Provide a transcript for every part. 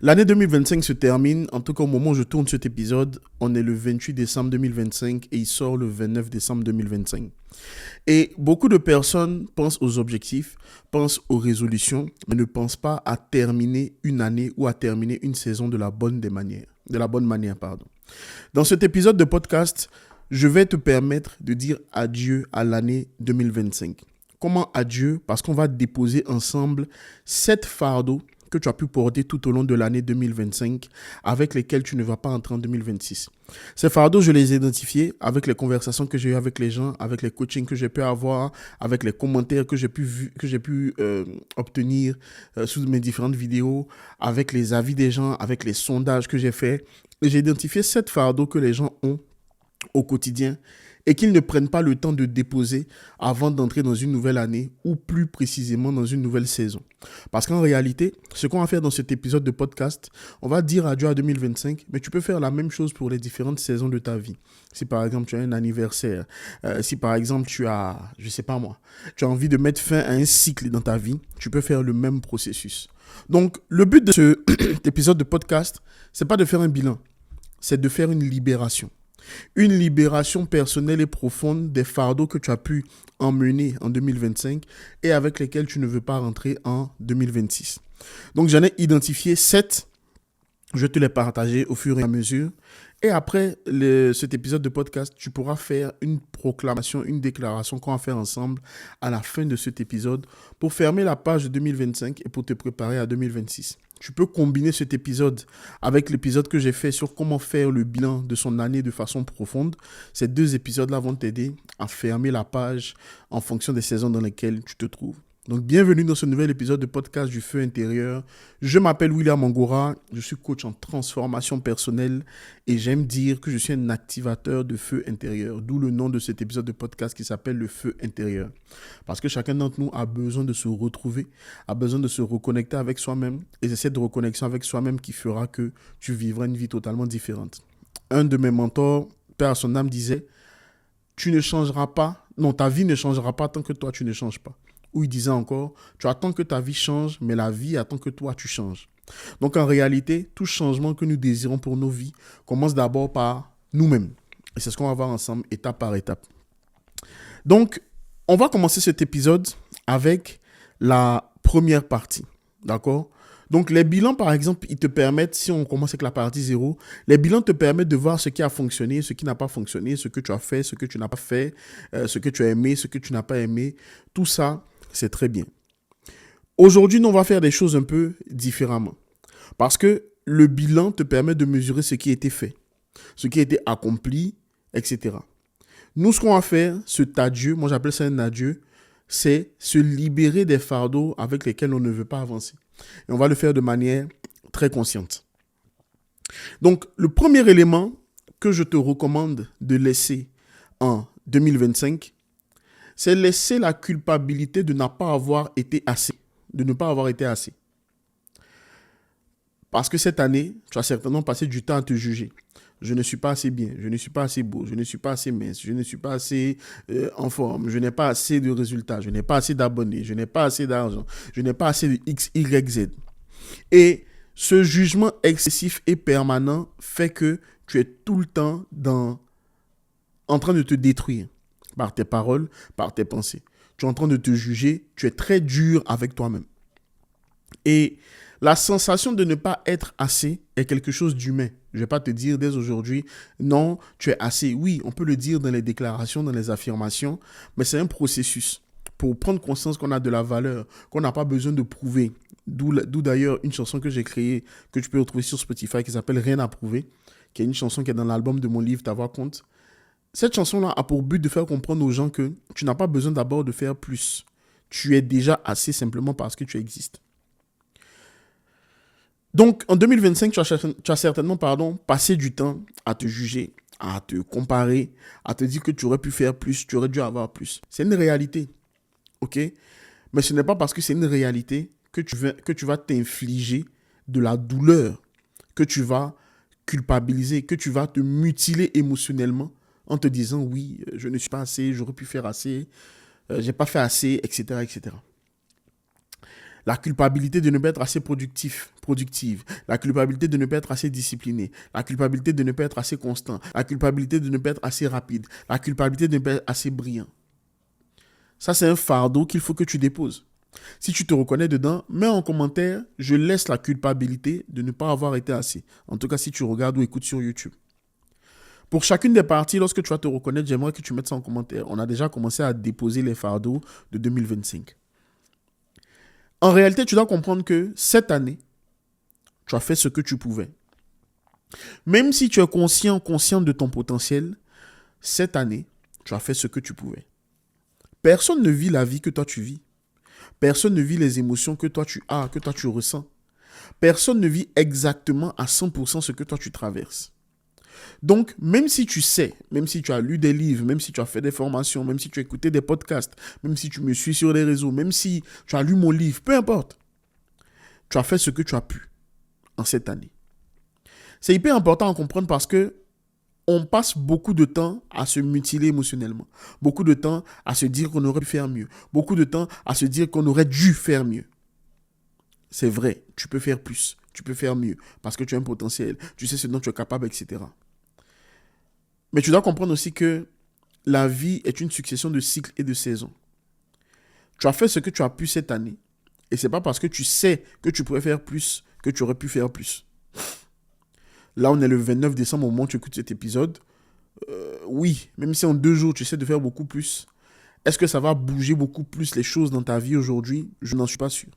L'année 2025 se termine. En tout cas, au moment où je tourne cet épisode, on est le 28 décembre 2025 et il sort le 29 décembre 2025. Et beaucoup de personnes pensent aux objectifs, pensent aux résolutions, mais ne pensent pas à terminer une année ou à terminer une saison de la bonne des manières. De la bonne manière, pardon. Dans cet épisode de podcast, je vais te permettre de dire adieu à l'année 2025. Comment adieu? Parce qu'on va déposer ensemble 7 fardeaux que tu as pu porter tout au long de l'année 2025 avec lesquels tu ne vas pas entrer en 2026. Ces fardeaux, je les ai identifiés avec les conversations que j'ai eues avec les gens, avec les coachings que j'ai pu avoir, avec les commentaires que j'ai pu obtenir sous mes différentes vidéos, avec les avis des gens, avec les sondages que j'ai faits. Et j'ai identifié 7 fardeaux que les gens ont au quotidien et qu'ils ne prennent pas le temps de déposer avant d'entrer dans une nouvelle année ou plus précisément dans une nouvelle saison. Parce qu'en réalité, ce qu'on va faire dans cet épisode de podcast, on va dire adieu à 2025, mais tu peux faire la même chose pour les différentes saisons de ta vie. Si par exemple tu as un anniversaire, si par exemple tu as, je sais pas moi, tu as envie de mettre fin à un cycle dans ta vie, tu peux faire le même processus. Donc le but de cet épisode de podcast, c'est pas de faire un bilan, c'est de faire une libération. Une libération personnelle et profonde des fardeaux que tu as pu emmener en 2025 et avec lesquels tu ne veux pas rentrer en 2026. Donc j'en ai identifié 7. Je vais te les partager au fur et à mesure. Et après cet épisode de podcast, tu pourras faire une proclamation, une déclaration qu'on va faire ensemble à la fin de cet épisode pour fermer la page de 2025 et pour te préparer à 2026. Tu peux combiner cet épisode avec l'épisode que j'ai fait sur comment faire le bilan de son année de façon profonde. Ces 2 épisodes-là vont t'aider à fermer la page en fonction des saisons dans lesquelles tu te trouves. Donc, bienvenue dans ce nouvel épisode de podcast du Feu intérieur. Je m'appelle William Angora, je suis coach en transformation personnelle et j'aime dire que je suis un activateur de feu intérieur, d'où le nom de cet épisode de podcast qui s'appelle le Feu intérieur. Parce que chacun d'entre nous a besoin de se retrouver, a besoin de se reconnecter avec soi-même et c'est cette reconnexion avec soi-même qui fera que tu vivras une vie totalement différente. Un de mes mentors, père à son âme, disait « Tu ne changeras pas, non, ta vie ne changera pas tant que toi tu ne changes pas. » Où il disait encore, tu attends que ta vie change, mais la vie attend que toi, tu changes. Donc en réalité, tout changement que nous désirons pour nos vies commence d'abord par nous-mêmes. Et c'est ce qu'on va voir ensemble, étape par étape. Donc, on va commencer cet épisode avec la première partie. D'accord ? Donc, les bilans, par exemple, ils te permettent, si on commence avec la partie 0, les bilans te permettent de voir ce qui a fonctionné, ce qui n'a pas fonctionné, ce que tu as fait, ce que tu n'as pas fait, ce que tu as aimé, ce que tu n'as pas aimé. Tout ça, c'est très bien. Aujourd'hui, nous, on va faire des choses un peu différemment. Parce que le bilan te permet de mesurer ce qui a été fait, ce qui a été accompli, etc. Nous, ce qu'on va faire, cet adieu, moi j'appelle ça un adieu, c'est se libérer des fardeaux avec lesquels on ne veut pas avancer. Et on va le faire de manière très consciente. Donc, le premier élément que je te recommande de laisser en 2025, c'est laisser la culpabilité de ne pas avoir été assez. De ne pas avoir été assez. Parce que cette année, tu as certainement passé du temps à te juger. Je ne suis pas assez bien, je ne suis pas assez beau, je ne suis pas assez mince, je ne suis pas assez en forme, je n'ai pas assez de résultats, je n'ai pas assez d'abonnés, je n'ai pas assez d'argent, je n'ai pas assez de X, Y, Z. Et ce jugement excessif et permanent fait que tu es tout le temps en train de te détruire par tes paroles, par tes pensées. Tu es en train de te juger, tu es très dur avec toi-même. Et la sensation de ne pas être assez est quelque chose d'humain. Je ne vais pas te dire dès aujourd'hui, non, tu es assez. Oui, on peut le dire dans les déclarations, dans les affirmations, mais c'est un processus pour prendre conscience qu'on a de la valeur, qu'on n'a pas besoin de prouver. D'où d'ailleurs une chanson que j'ai créée, que tu peux retrouver sur Spotify, qui s'appelle Rien à prouver, qui est une chanson qui est dans l'album de mon livre Ta voix compte. Cette chanson-là a pour but de faire comprendre aux gens que tu n'as pas besoin d'abord de faire plus. Tu es déjà assez simplement parce que tu existes. Donc, en 2025, tu as certainement passé du temps à te juger, à te comparer, à te dire que tu aurais pu faire plus, tu aurais dû avoir plus. C'est une réalité, ok? Mais ce n'est pas parce que c'est une réalité que tu vas t'infliger de la douleur, que tu vas culpabiliser, que tu vas te mutiler émotionnellement en te disant, oui, je ne suis pas assez, j'aurais pu faire assez, j'ai pas fait assez, etc., etc. La culpabilité de ne pas être assez productive. La culpabilité de ne pas être assez discipliné. La culpabilité de ne pas être assez constant. La culpabilité de ne pas être assez rapide. La culpabilité de ne pas être assez brillant. Ça, c'est un fardeau qu'il faut que tu déposes. Si tu te reconnais dedans, mets en commentaire, je laisse la culpabilité de ne pas avoir été assez. En tout cas, si tu regardes ou écoutes sur YouTube. Pour chacune des parties, lorsque tu vas te reconnaître, j'aimerais que tu mettes ça en commentaire. On a déjà commencé à déposer les fardeaux de 2025. En réalité, tu dois comprendre que cette année, tu as fait ce que tu pouvais. Même si tu es conscient de ton potentiel, cette année, tu as fait ce que tu pouvais. Personne ne vit la vie que toi tu vis. Personne ne vit les émotions que toi tu as, que toi tu ressens. Personne ne vit exactement à 100% ce que toi tu traverses. Donc, même si tu sais, même si tu as lu des livres, même si tu as fait des formations, même si tu as écouté des podcasts, même si tu me suis sur les réseaux, même si tu as lu mon livre, peu importe, tu as fait ce que tu as pu en cette année. C'est hyper important à comprendre parce que on passe beaucoup de temps à se mutiler émotionnellement, beaucoup de temps à se dire qu'on aurait pu faire mieux, beaucoup de temps à se dire qu'on aurait dû faire mieux. C'est vrai, tu peux faire plus, tu peux faire mieux parce que tu as un potentiel, tu sais ce dont tu es capable, etc. Mais tu dois comprendre aussi que la vie est une succession de cycles et de saisons. Tu as fait ce que tu as pu cette année. Et ce n'est pas parce que tu sais que tu pourrais faire plus que tu aurais pu faire plus. Là, on est le 29 décembre au moment où tu écoutes cet épisode. Oui, même si en 2 jours, tu essaies de faire beaucoup plus, est-ce que ça va bouger beaucoup plus les choses dans ta vie aujourd'hui? Je n'en suis pas sûr.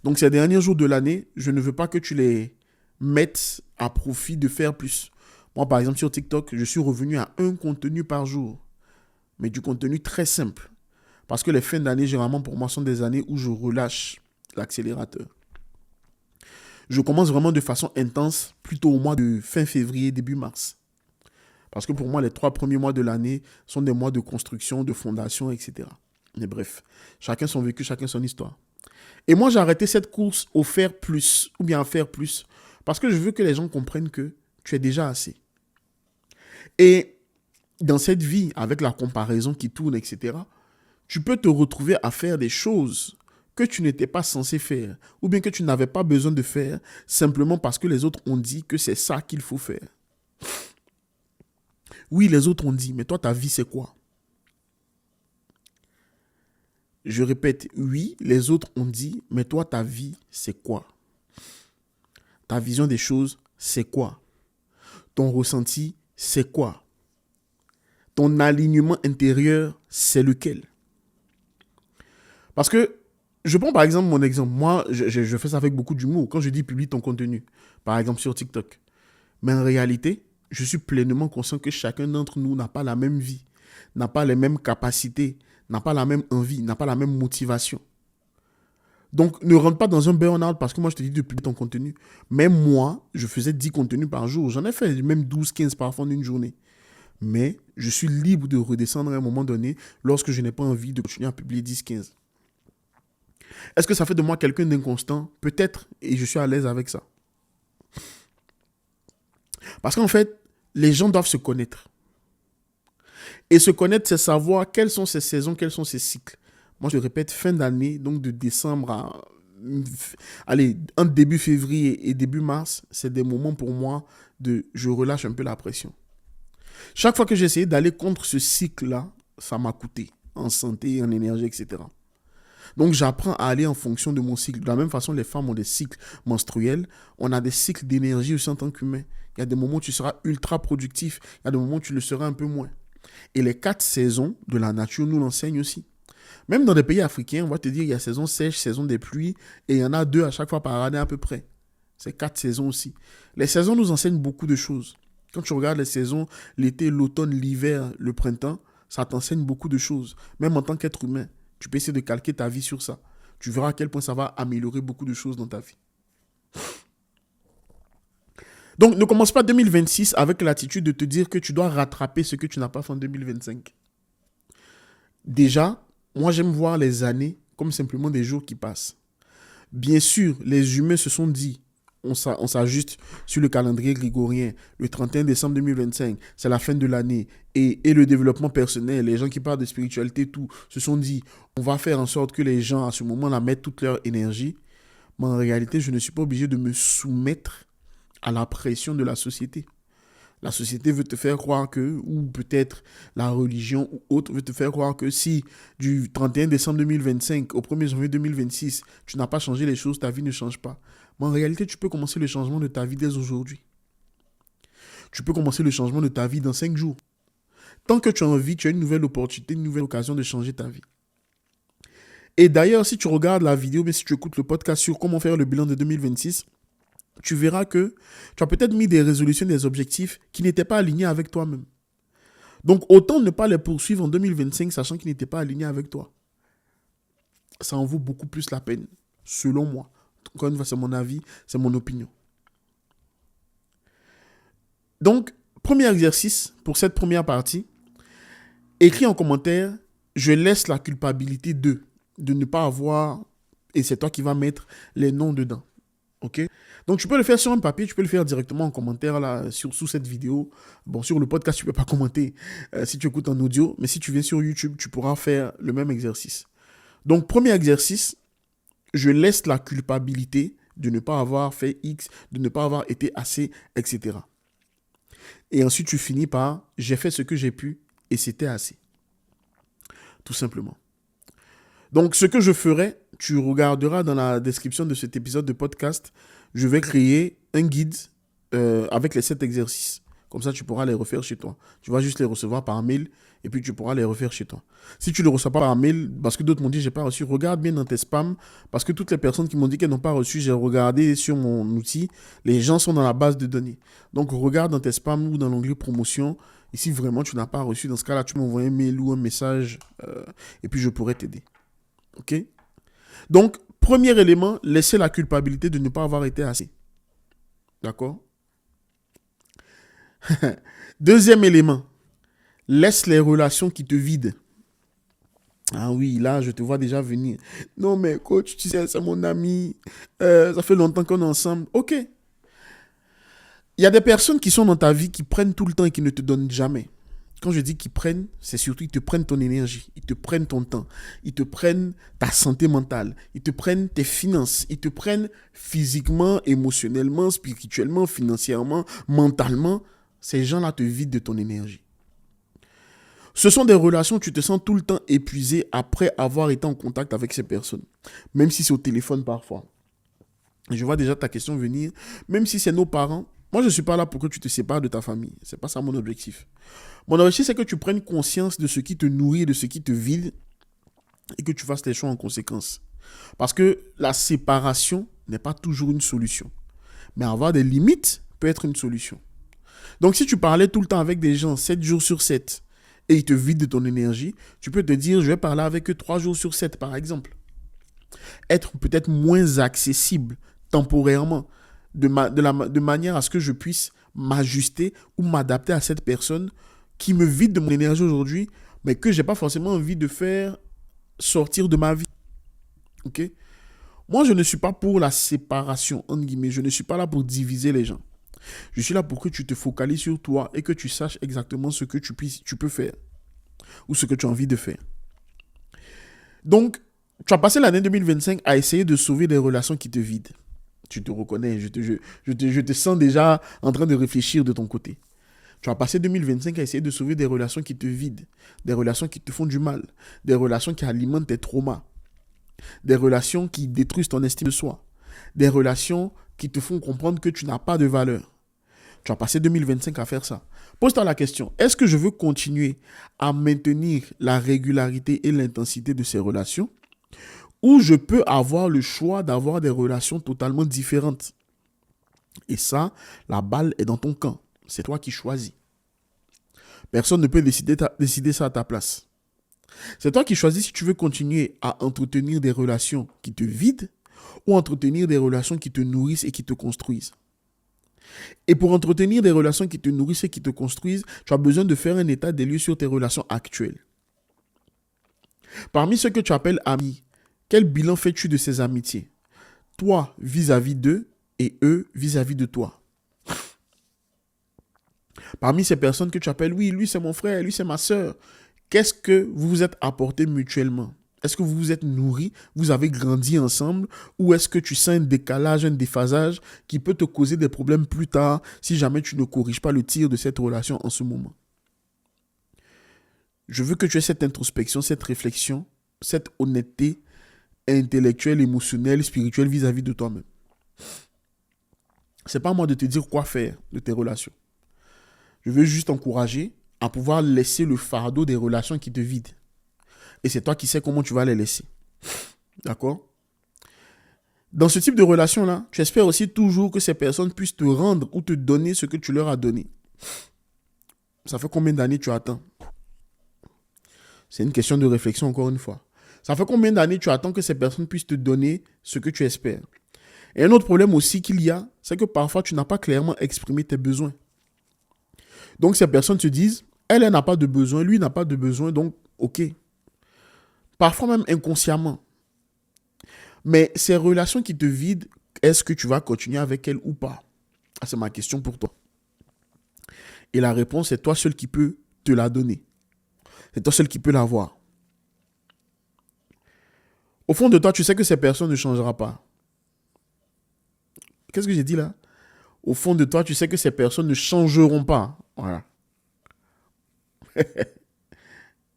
Donc, ces derniers jours de l'année, je ne veux pas que tu les mettes à profit de faire plus. Moi, par exemple, sur TikTok, je suis revenu à 1 contenu par jour. Mais du contenu très simple. Parce que les fins d'année, généralement, pour moi, sont des années où je relâche l'accélérateur. Je commence vraiment de façon intense, plutôt au mois de fin février, début mars. Parce que pour moi, les 3 premiers mois de l'année sont des mois de construction, de fondation, etc. Mais bref, chacun son vécu, chacun son histoire. Et moi, j'ai arrêté cette course au faire plus, ou bien à faire plus, parce que je veux que les gens comprennent que tu es déjà assez. Et dans cette vie, avec la comparaison qui tourne, etc., tu peux te retrouver à faire des choses que tu n'étais pas censé faire, ou bien que tu n'avais pas besoin de faire, simplement parce que les autres ont dit que c'est ça qu'il faut faire. Oui, les autres ont dit, mais toi, ta vie, c'est quoi? Je répète, oui, les autres ont dit, mais toi, ta vie, c'est quoi? Ta vision des choses, c'est quoi? Ton ressenti, c'est quoi? Ton alignement intérieur, c'est lequel? Parce que, je prends par exemple mon exemple. Moi, je fais ça avec beaucoup d'humour. Quand je dis publie ton contenu, par exemple sur TikTok. Mais en réalité, je suis pleinement conscient que chacun d'entre nous n'a pas la même vie, n'a pas les mêmes capacités, n'a pas la même envie, n'a pas la même motivation. Donc, ne rentre pas dans un burn-out parce que moi, je te dis de publier ton contenu. Même moi, je faisais 10 contenus par jour. J'en ai fait même 12, 15 parfois en une journée. Mais je suis libre de redescendre à un moment donné lorsque je n'ai pas envie de continuer à publier 10, 15. Est-ce que ça fait de moi quelqu'un d'inconstant? Peut-être, et je suis à l'aise avec ça. Parce qu'en fait, les gens doivent se connaître. Et se connaître, c'est savoir quelles sont ces saisons, quels sont ces cycles. Moi, je répète, fin d'année, donc de décembre à... Allez, entre début février et début mars, c'est des moments pour moi de... Je relâche un peu la pression. Chaque fois que j'ai essayé d'aller contre ce cycle-là, ça m'a coûté en santé, en énergie, etc. Donc, j'apprends à aller en fonction de mon cycle. De la même façon, les femmes ont des cycles menstruels. On a des cycles d'énergie aussi en tant qu'humain. Il y a des moments où tu seras ultra productif. Il y a des moments où tu le seras un peu moins. Et les 4 saisons de la nature nous l'enseignent aussi. Même dans des pays africains, on va te dire qu'il y a saison sèche, saison des pluies, et il y en a 2 à chaque fois par année à peu près. C'est 4 saisons aussi. Les saisons nous enseignent beaucoup de choses. Quand tu regardes les saisons, l'été, l'automne, l'hiver, le printemps, ça t'enseigne beaucoup de choses. Même en tant qu'être humain, tu peux essayer de calquer ta vie sur ça. Tu verras à quel point ça va améliorer beaucoup de choses dans ta vie. Donc, ne commence pas 2026 avec l'attitude de te dire que tu dois rattraper ce que tu n'as pas fait en 2025. Déjà, moi, j'aime voir les années comme simplement des jours qui passent. Bien sûr, les humains se sont dit, on s'ajuste sur le calendrier grégorien. Le 31 décembre 2025, c'est la fin de l'année. Et le développement personnel, les gens qui parlent de spiritualité, tout, se sont dit, on va faire en sorte que les gens, à ce moment-là, mettent toute leur énergie. Mais en réalité, je ne suis pas obligé de me soumettre à la pression de la société. La société veut te faire croire que, ou peut-être la religion ou autre veut te faire croire que si du 31 décembre 2025 au 1er janvier 2026, tu n'as pas changé les choses, ta vie ne change pas. Mais en réalité, tu peux commencer le changement de ta vie dès aujourd'hui. Tu peux commencer le changement de ta vie dans 5 jours. Tant que tu as envie, tu as une nouvelle opportunité, une nouvelle occasion de changer ta vie. Et d'ailleurs, si tu regardes la vidéo, mais si tu écoutes le podcast sur comment faire le bilan de 2026, tu verras que tu as peut-être mis des résolutions, des objectifs qui n'étaient pas alignés avec toi-même. Donc, autant ne pas les poursuivre en 2025, sachant qu'ils n'étaient pas alignés avec toi. Ça en vaut beaucoup plus la peine, selon moi. Encore une fois, c'est mon avis, c'est mon opinion. Donc, premier exercice pour cette première partie, écris en commentaire, je laisse la culpabilité de ne pas avoir, et c'est toi qui vas mettre les noms dedans. Ok? Donc, tu peux le faire sur un papier, tu peux le faire directement en commentaire là, sous cette vidéo. Bon, sur le podcast, tu ne peux pas commenter si tu écoutes en audio, mais si tu viens sur YouTube, tu pourras faire le même exercice. Donc, premier exercice, je laisse la culpabilité de ne pas avoir fait X, de ne pas avoir été assez, etc. Et ensuite, tu finis par « j'ai fait ce que j'ai pu et c'était assez ». Tout simplement. Donc, ce que je ferai, tu regarderas dans la description de cet épisode de podcast, je vais créer un guide avec les 7 exercices. Comme ça, tu pourras les refaire chez toi. Tu vas juste les recevoir par mail et puis tu pourras les refaire chez toi. Si tu ne les reçois pas par mail, parce que d'autres m'ont dit je n'ai pas reçu, regarde bien dans tes spams. Parce que toutes les personnes qui m'ont dit qu'elles n'ont pas reçu, j'ai regardé sur mon outil, les gens sont dans la base de données. Donc, regarde dans tes spams ou dans l'onglet promotion. Et si vraiment tu n'as pas reçu, dans ce cas-là, tu m'envoies un mail ou un message et puis je pourrai t'aider. Ok? Donc, premier élément, laisser la culpabilité de ne pas avoir été assez. D'accord? Deuxième élément, laisse les relations qui te vident. Ah oui, là, je te vois déjà venir. Non, mais coach, tu sais, c'est mon ami. Ça fait longtemps qu'on est ensemble. Ok. Il y a des personnes qui sont dans ta vie qui prennent tout le temps et qui ne te donnent jamais. Quand je dis qu'ils prennent, c'est surtout ils te prennent ton énergie, ils te prennent ton temps, ils te prennent ta santé mentale, ils te prennent tes finances, ils te prennent physiquement, émotionnellement, spirituellement, financièrement, mentalement. Ces gens-là te vident de ton énergie. Ce sont des relations où tu te sens tout le temps épuisé après avoir été en contact avec ces personnes. Même si c'est au téléphone parfois. Je vois déjà ta question venir. Même si c'est nos parents, moi je ne suis pas là pour que tu te sépares de ta famille. Ce n'est pas ça mon objectif. Mon objectif, c'est que tu prennes conscience de ce qui te nourrit, de ce qui te vide et que tu fasses tes choix en conséquence. Parce que la séparation n'est pas toujours une solution. Mais avoir des limites peut être une solution. Donc, si tu parlais tout le temps avec des gens 7 jours sur 7 et ils te vident de ton énergie, tu peux te dire, je vais parler avec eux 3 jours sur 7, par exemple. Être peut-être moins accessible temporairement, de manière à ce que je puisse m'ajuster ou m'adapter à cette personne qui me vide de mon énergie aujourd'hui, mais que je n'ai pas forcément envie de faire sortir de ma vie. Ok? Moi, je ne suis pas pour la séparation, entre guillemets. Je ne suis pas là pour diviser les gens. Je suis là pour que tu te focalises sur toi et que tu saches exactement ce que tu peux faire ou ce que tu as envie de faire. Donc, tu as passé l'année 2025 à essayer de sauver des relations qui te vident. Tu te reconnais, je te sens déjà en train de réfléchir de ton côté. Tu as passé 2025 à essayer de sauver des relations qui te vident, des relations qui te font du mal, des relations qui alimentent tes traumas, des relations qui détruisent ton estime de soi, des relations qui te font comprendre que tu n'as pas de valeur. Tu as passé 2025 à faire ça. Pose-toi la question, est-ce que je veux continuer à maintenir la régularité et l'intensité de ces relations ou je peux avoir le choix d'avoir des relations totalement différentes? Et ça, la balle est dans ton camp. C'est toi qui choisis. Personne ne peut décider ça à ta place. C'est toi qui choisis si tu veux continuer à entretenir des relations qui te vident ou entretenir des relations qui te nourrissent et qui te construisent. Et pour entretenir des relations qui te nourrissent et qui te construisent, tu as besoin de faire un état des lieux sur tes relations actuelles. Parmi ceux que tu appelles amis, quel bilan fais-tu de ces amitiés? Toi vis-à-vis d'eux et eux vis-à-vis de toi. Parmi ces personnes que tu appelles, oui, lui c'est mon frère, lui c'est ma sœur, qu'est-ce que vous vous êtes apporté mutuellement? Est-ce que vous vous êtes nourris, vous avez grandi ensemble, ou est-ce que tu sens un décalage, un déphasage qui peut te causer des problèmes plus tard si jamais tu ne corriges pas le tir de cette relation en ce moment? Je veux que tu aies cette introspection, cette réflexion, cette honnêteté intellectuelle, émotionnelle, spirituelle vis-à-vis de toi-même. C'est pas à moi de te dire quoi faire de tes relations. Je veux juste t'encourager à pouvoir laisser le fardeau des relations qui te vident. Et c'est toi qui sais comment tu vas les laisser. D'accord? Dans ce type de relation-là, tu espères aussi toujours que ces personnes puissent te rendre ou te donner ce que tu leur as donné. Ça fait combien d'années tu attends? C'est une question de réflexion encore une fois. Ça fait combien d'années tu attends que ces personnes puissent te donner ce que tu espères? Et un autre problème aussi qu'il y a, c'est que parfois tu n'as pas clairement exprimé tes besoins. Donc ces personnes se disent, elle n'a pas de besoin, lui n'a pas de besoin, donc ok. Parfois même inconsciemment. Mais ces relations qui te vident, est-ce que tu vas continuer avec elles ou pas? Ah, c'est ma question pour toi. Et la réponse, c'est toi seul qui peux te la donner. C'est toi seul qui peux l'avoir. Au fond de toi, tu sais que ces personnes ne changeront pas. Qu'est-ce que j'ai dit là? Au fond de toi, tu sais que ces personnes ne changeront pas. Voilà.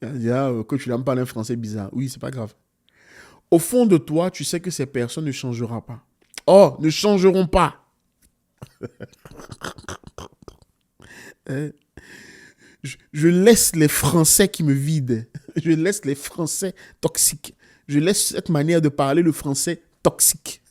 Que tu n'aimes pas un français bizarre. Oui, c'est pas grave. Au fond de toi, tu sais que ces personnes ne changeront pas. Oh, ne changeront pas. Je laisse les Français qui me vident. Je laisse les Français toxiques. Je laisse cette manière de parler le français toxique.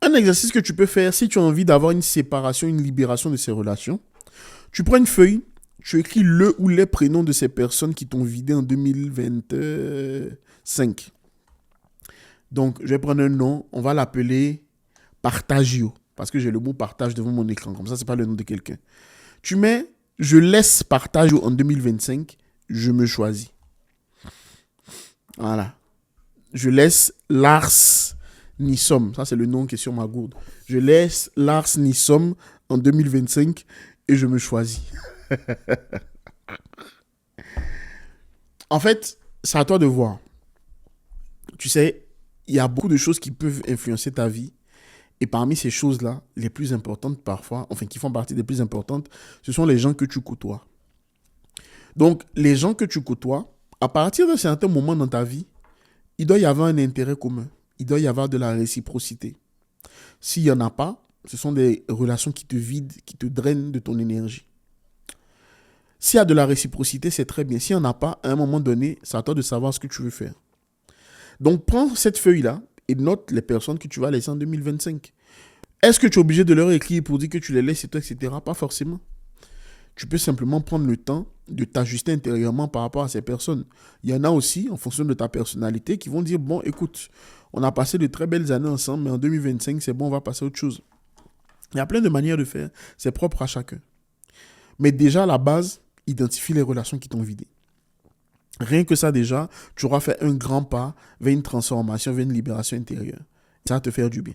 Un exercice que tu peux faire si tu as envie d'avoir une séparation, une libération de ces relations. Tu prends une feuille, tu écris le ou les prénoms de ces personnes qui t'ont vidé en 2025. Donc, je vais prendre un nom, on va l'appeler Partagio, parce que j'ai le mot partage devant mon écran, comme ça, c'est pas le nom de quelqu'un. Tu mets, je laisse Partagio en 2025, je me choisis. Voilà. Je laisse Lars Nissom, ça c'est le nom qui est sur ma gourde. Je laisse Lars Nissom en 2025 et je me choisis. En fait, c'est à toi de voir. Tu sais, il y a beaucoup de choses qui peuvent influencer ta vie. Et parmi ces choses-là, les plus importantes parfois, enfin qui font partie des plus importantes, ce sont les gens que tu côtoies. Donc, les gens que tu côtoies, à partir d'un certain moment dans ta vie, il doit y avoir un intérêt commun. Il doit y avoir de la réciprocité. S'il n'y en a pas, ce sont des relations qui te vident, qui te drainent de ton énergie. S'il y a de la réciprocité, c'est très bien. S'il n'y en a pas, à un moment donné, c'est à toi de savoir ce que tu veux faire. Donc, prends cette feuille-là et note les personnes que tu vas laisser en 2025. Est-ce que tu es obligé de leur écrire pour dire que tu les laisses et tout, etc.? Pas forcément. Tu peux simplement prendre le temps de t'ajuster intérieurement par rapport à ces personnes. Il y en a aussi, en fonction de ta personnalité, qui vont dire, bon, écoute, on a passé de très belles années ensemble, mais en 2025, c'est bon, on va passer à autre chose. Il y a plein de manières de faire, c'est propre à chacun. Mais déjà, à la base, identifie les relations qui t'ont vidé. Rien que ça, déjà, tu auras fait un grand pas vers une transformation, vers une libération intérieure. Ça va te faire du bien.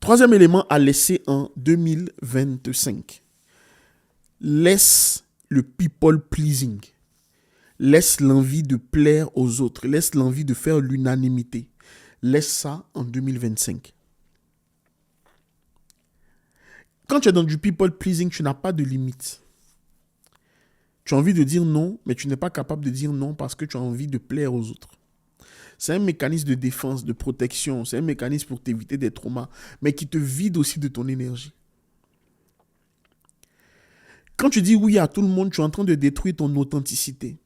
Troisième élément à laisser en 2025. Laisse le people pleasing. Laisse l'envie de plaire aux autres. Laisse l'envie de faire l'unanimité. Laisse ça en 2025. Quand tu es dans du people pleasing, tu n'as pas de limite. Tu as envie de dire non, mais tu n'es pas capable de dire non parce que tu as envie de plaire aux autres. C'est un mécanisme de défense, de protection. C'est un mécanisme pour t'éviter des traumas, mais qui te vide aussi de ton énergie. Quand tu dis oui à tout le monde, tu es en train de détruire ton authenticité.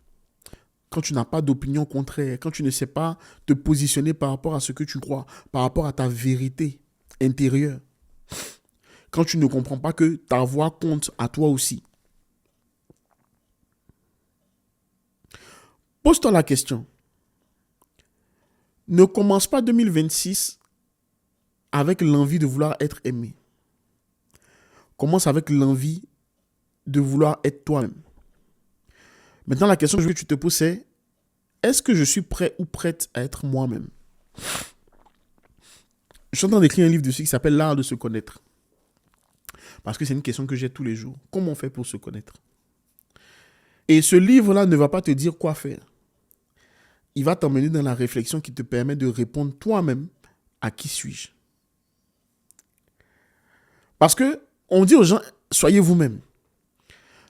Quand tu n'as pas d'opinion contraire, quand tu ne sais pas te positionner par rapport à ce que tu crois, par rapport à ta vérité intérieure. Quand tu ne comprends pas que ta voix compte à toi aussi. Pose-toi la question. Ne commence pas 2026 avec l'envie de vouloir être aimé. Commence avec l'envie de vouloir être toi-même. Maintenant, la question que tu te poses, c'est est-ce que je suis prêt ou prête à être moi-même? Je suis en train d'écrire un livre dessus qui s'appelle L'art de se connaître. Parce que c'est une question que j'ai tous les jours. Comment on fait pour se connaître? Et ce livre-là ne va pas te dire quoi faire. Il va t'emmener dans la réflexion qui te permet de répondre toi-même à qui suis-je. Parce que on dit aux gens, soyez vous-même.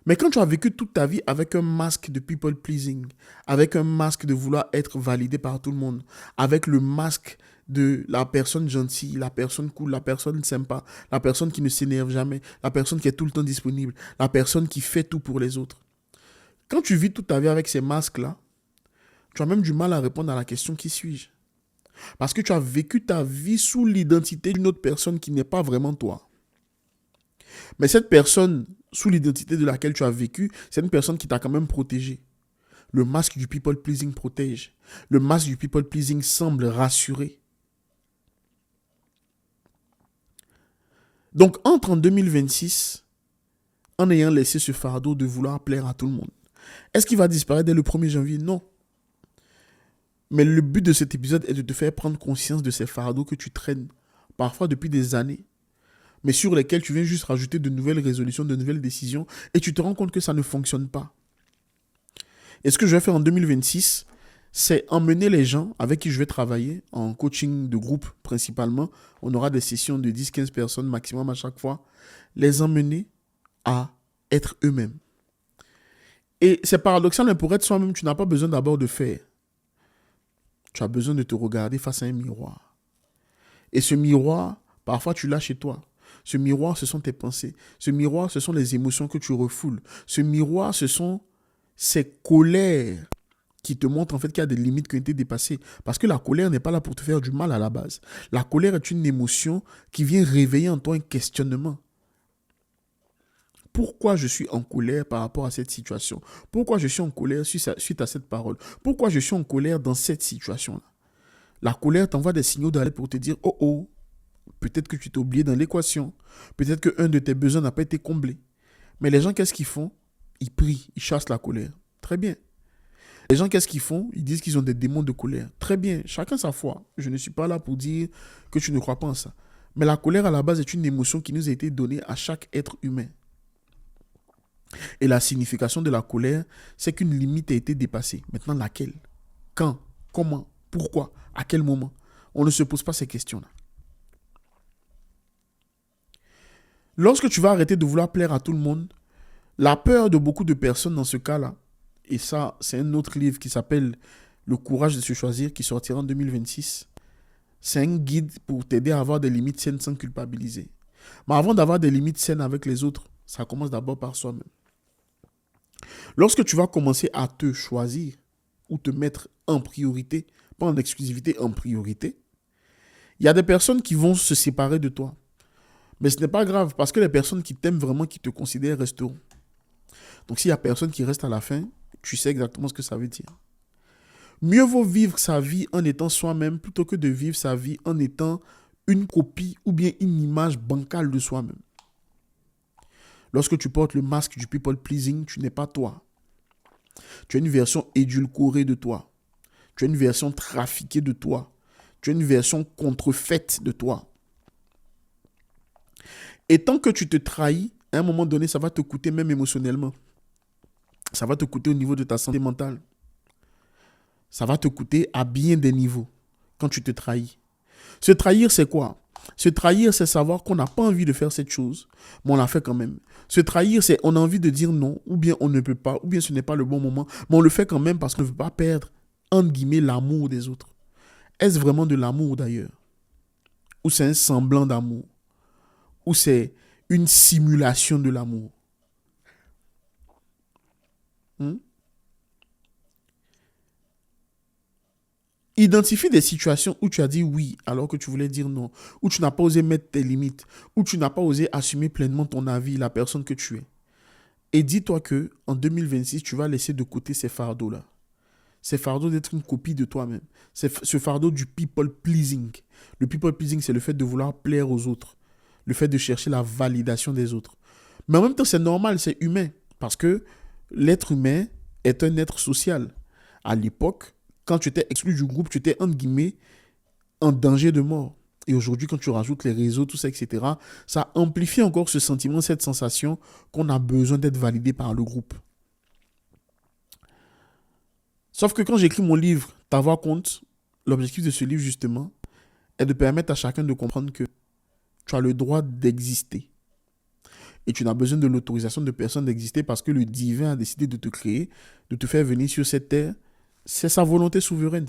Mais quand tu as vécu toute ta vie avec un masque de people pleasing, avec un masque de vouloir être validé par tout le monde, avec le masque de la personne gentille, la personne cool, la personne sympa, la personne qui ne s'énerve jamais, la personne qui est tout le temps disponible, la personne qui fait tout pour les autres. Quand tu vis toute ta vie avec ces masques-là, tu as même du mal à répondre à la question qui suis-je? Parce que tu as vécu ta vie sous l'identité d'une autre personne qui n'est pas vraiment toi. Mais cette personne, sous l'identité de laquelle tu as vécu, c'est une personne qui t'a quand même protégé. Le masque du people pleasing protège. Le masque du people pleasing semble rassurer. Donc, entre en 2026, en ayant laissé ce fardeau de vouloir plaire à tout le monde. Est-ce qu'il va disparaître dès le 1er janvier? Non. Mais le but de cet épisode est de te faire prendre conscience de ces fardeaux que tu traînes, parfois depuis des années, mais sur lesquels tu viens juste rajouter de nouvelles résolutions, de nouvelles décisions, et tu te rends compte que ça ne fonctionne pas. Et ce que je vais faire en 2026, c'est emmener les gens avec qui je vais travailler, en coaching de groupe principalement, on aura des sessions de 10-15 personnes maximum à chaque fois, les emmener à être eux-mêmes. Et c'est paradoxal, mais pour être soi-même, tu n'as pas besoin d'abord de faire. Tu as besoin de te regarder face à un miroir. Et ce miroir, parfois tu l'as chez toi. Ce miroir, ce sont tes pensées. Ce miroir, ce sont les émotions que tu refoules. Ce miroir, ce sont ces colères qui te montrent en fait qu'il y a des limites qui ont été dépassées. Parce que la colère n'est pas là pour te faire du mal à la base. La colère est une émotion qui vient réveiller en toi un questionnement. Pourquoi je suis en colère par rapport à cette situation? Pourquoi je suis en colère suite à cette parole? Pourquoi je suis en colère dans cette situation-là? La colère t'envoie des signaux d'alerte pour te dire, oh oh, peut-être que tu t'es oublié dans l'équation. Peut-être qu'un de tes besoins n'a pas été comblé. Mais les gens, qu'est-ce qu'ils font? Ils prient, ils chassent la colère. Très bien. Les gens, qu'est-ce qu'ils font? Ils disent qu'ils ont des démons de colère. Très bien, chacun sa foi. Je ne suis pas là pour dire que tu ne crois pas en ça. Mais la colère, à la base, est une émotion qui nous a été donnée à chaque être humain. Et la signification de la colère, c'est qu'une limite a été dépassée. Maintenant, laquelle? Quand? Comment? Pourquoi? À quel moment? On ne se pose pas ces questions-là. Lorsque tu vas arrêter de vouloir plaire à tout le monde, la peur de beaucoup de personnes dans ce cas-là, et ça, c'est un autre livre qui s'appelle Le courage de se choisir, qui sortira en 2026. C'est un guide pour t'aider à avoir des limites saines sans culpabiliser. Mais avant d'avoir des limites saines avec les autres, ça commence d'abord par soi-même. Lorsque tu vas commencer à te choisir ou te mettre en priorité, pas en exclusivité, en priorité, il y a des personnes qui vont se séparer de toi. Mais ce n'est pas grave parce que les personnes qui t'aiment vraiment, qui te considèrent, resteront. Donc s'il n'y a personne qui reste à la fin, tu sais exactement ce que ça veut dire. Mieux vaut vivre sa vie en étant soi-même plutôt que de vivre sa vie en étant une copie ou bien une image bancale de soi-même. Lorsque tu portes le masque du people pleasing, tu n'es pas toi. Tu as une version édulcorée de toi. Tu as une version trafiquée de toi. Tu as une version contrefaite de toi. Et tant que tu te trahis, à un moment donné, ça va te coûter même émotionnellement. Ça va te coûter au niveau de ta santé mentale. Ça va te coûter à bien des niveaux quand tu te trahis. Se trahir, c'est quoi? Se trahir, c'est savoir qu'on n'a pas envie de faire cette chose, mais on la fait quand même. Se trahir, c'est on a envie de dire non, ou bien on ne peut pas, ou bien ce n'est pas le bon moment, mais on le fait quand même parce qu'on ne veut pas perdre, entre guillemets, l'amour des autres. Est-ce vraiment de l'amour d'ailleurs? Ou c'est un semblant d'amour? Ou c'est une simulation de l'amour? Identifie des situations où tu as dit oui alors que tu voulais dire non, où tu n'as pas osé mettre tes limites, où tu n'as pas osé assumer pleinement ton avis, la personne que tu es. Et dis-toi que en 2026, tu vas laisser de côté ces fardeaux-là. Ces fardeaux d'être une copie de toi-même. Ce fardeau du people pleasing. Le people pleasing, c'est le fait de vouloir plaire aux autres. Le fait de chercher la validation des autres. Mais en même temps, c'est normal, c'est humain. Parce que l'être humain est un être social. À l'époque, quand tu étais exclu du groupe, tu étais, entre guillemets, en danger de mort. Et aujourd'hui, quand tu rajoutes les réseaux, tout ça, etc., ça amplifie encore ce sentiment, cette sensation qu'on a besoin d'être validé par le groupe. Sauf que quand j'écris mon livre, Ta voix compte, l'objectif de ce livre, justement, est de permettre à chacun de comprendre que tu as le droit d'exister. Et tu n'as besoin de l'autorisation de personne d'exister parce que le divin a décidé de te créer, de te faire venir sur cette terre. C'est sa volonté souveraine.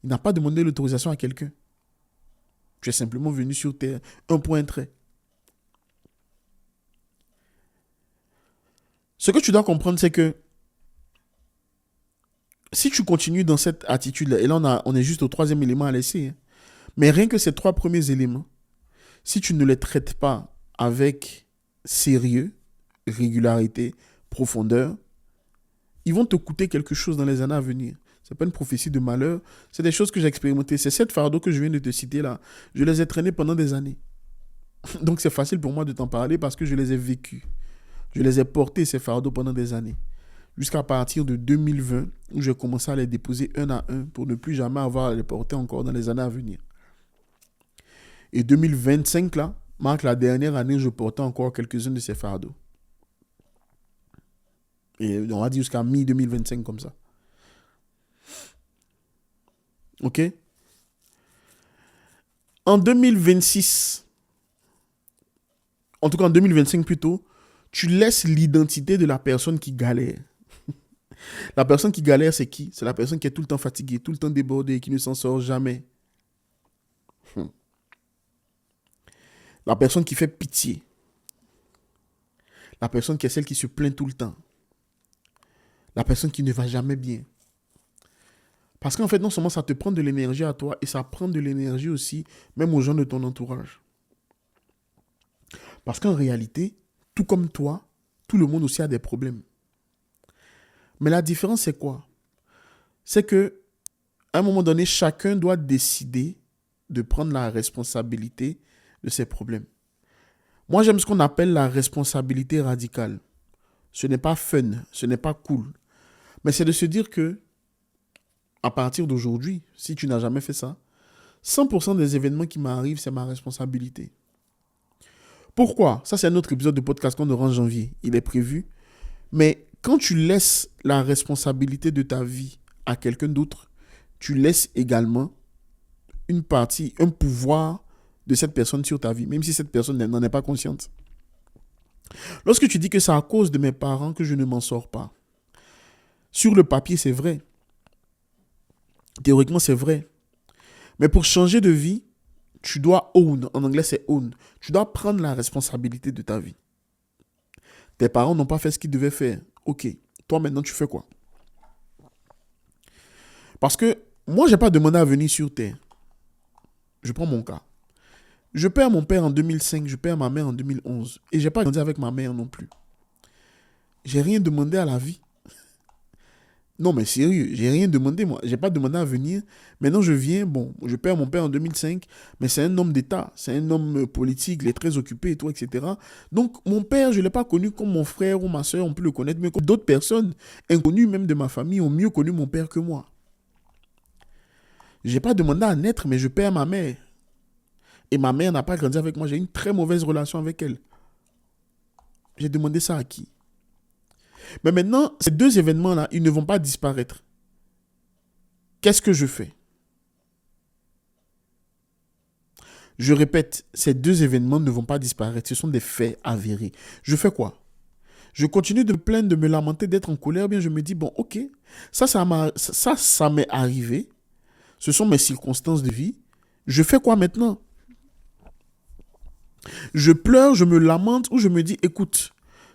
Il n'a pas demandé l'autorisation à quelqu'un. Tu es simplement venu sur terre. Un point trait. Ce que tu dois comprendre, c'est que si tu continues dans cette attitude-là, et là on est juste au troisième élément à laisser, hein, mais rien que ces trois premiers éléments, si tu ne les traites pas avec sérieux, régularité, profondeur, ils vont te coûter quelque chose dans les années à venir. Ce n'est pas une prophétie de malheur, c'est des choses que j'ai expérimentées. Ces 7 fardeaux que je viens de te citer là, je les ai traînés pendant des années. Donc c'est facile pour moi de t'en parler parce que je les ai vécus. Je les ai portés, ces fardeaux, pendant des années. Jusqu'à partir de 2020, où j'ai commencé à les déposer un à un pour ne plus jamais avoir à les porter encore dans les années à venir. Et 2025, là, marque la dernière année où je portais encore quelques-uns de ces fardeaux. Et on va dire jusqu'à mi-2025 comme ça. Ok? En 2026, en tout cas en 2025 plutôt, tu laisses l'identité de la personne qui galère. La personne qui galère, c'est qui? C'est la personne qui est tout le temps fatiguée, tout le temps débordée, qui ne s'en sort jamais. La personne qui fait pitié. La personne qui est celle qui se plaint tout le temps. La personne qui ne va jamais bien. Parce qu'en fait, non seulement ça te prend de l'énergie à toi, et ça prend de l'énergie aussi, même aux gens de ton entourage. Parce qu'en réalité, tout comme toi, tout le monde aussi a des problèmes. Mais la différence, c'est quoi? C'est que, à un moment donné, chacun doit décider de prendre la responsabilité de ses problèmes. Moi, j'aime ce qu'on appelle la responsabilité radicale. Ce n'est pas fun, ce n'est pas cool. Mais c'est de se dire que, à partir d'aujourd'hui, si tu n'as jamais fait ça, 100% des événements qui m'arrivent, c'est ma responsabilité. Pourquoi? Ça, c'est un autre épisode de podcast qu'on aura en janvier. Il est prévu. Mais quand tu laisses la responsabilité de ta vie à quelqu'un d'autre, tu laisses également une partie, un pouvoir de cette personne sur ta vie, même si cette personne n'en est pas consciente. Lorsque tu dis que c'est à cause de mes parents que je ne m'en sors pas, sur le papier, c'est vrai. Théoriquement, c'est vrai. Mais pour changer de vie, tu dois own. En anglais, c'est own. Tu dois prendre la responsabilité de ta vie. Tes parents n'ont pas fait ce qu'ils devaient faire. Ok. Toi, maintenant, tu fais quoi? Parce que moi, je n'ai pas demandé à venir sur Terre. Je prends mon cas. Je perds mon père en 2005, je perds ma mère en 2011. Et je n'ai pas grandi avec ma mère non plus. J'ai rien demandé à la vie. Non, mais sérieux, j'ai rien demandé, moi. J'ai pas demandé à venir. Maintenant, je viens, bon, je perds mon père en 2005, mais c'est un homme d'État, c'est un homme politique, il est très occupé et tout, etc. Donc, mon père, je ne l'ai pas connu comme mon frère ou ma soeur, on peut le connaître, mais comme d'autres personnes, inconnues même de ma famille, ont mieux connu mon père que moi. J'ai pas demandé à naître, mais je perds ma mère. Et ma mère n'a pas grandi avec moi, j'ai une très mauvaise relation avec elle. J'ai demandé ça à qui? Mais maintenant, ces deux événements-là, ils ne vont pas disparaître. Qu'est-ce que je fais? Je répète, ces deux événements ne vont pas disparaître. Ce sont des faits avérés. Je fais quoi? Je continue de me plaindre, de me lamenter, d'être en colère. Bien, je me dis, bon, ok, ça m'est arrivé. Ce sont mes circonstances de vie. Je fais quoi maintenant? Je pleure, je me lamente ou je me dis, écoute,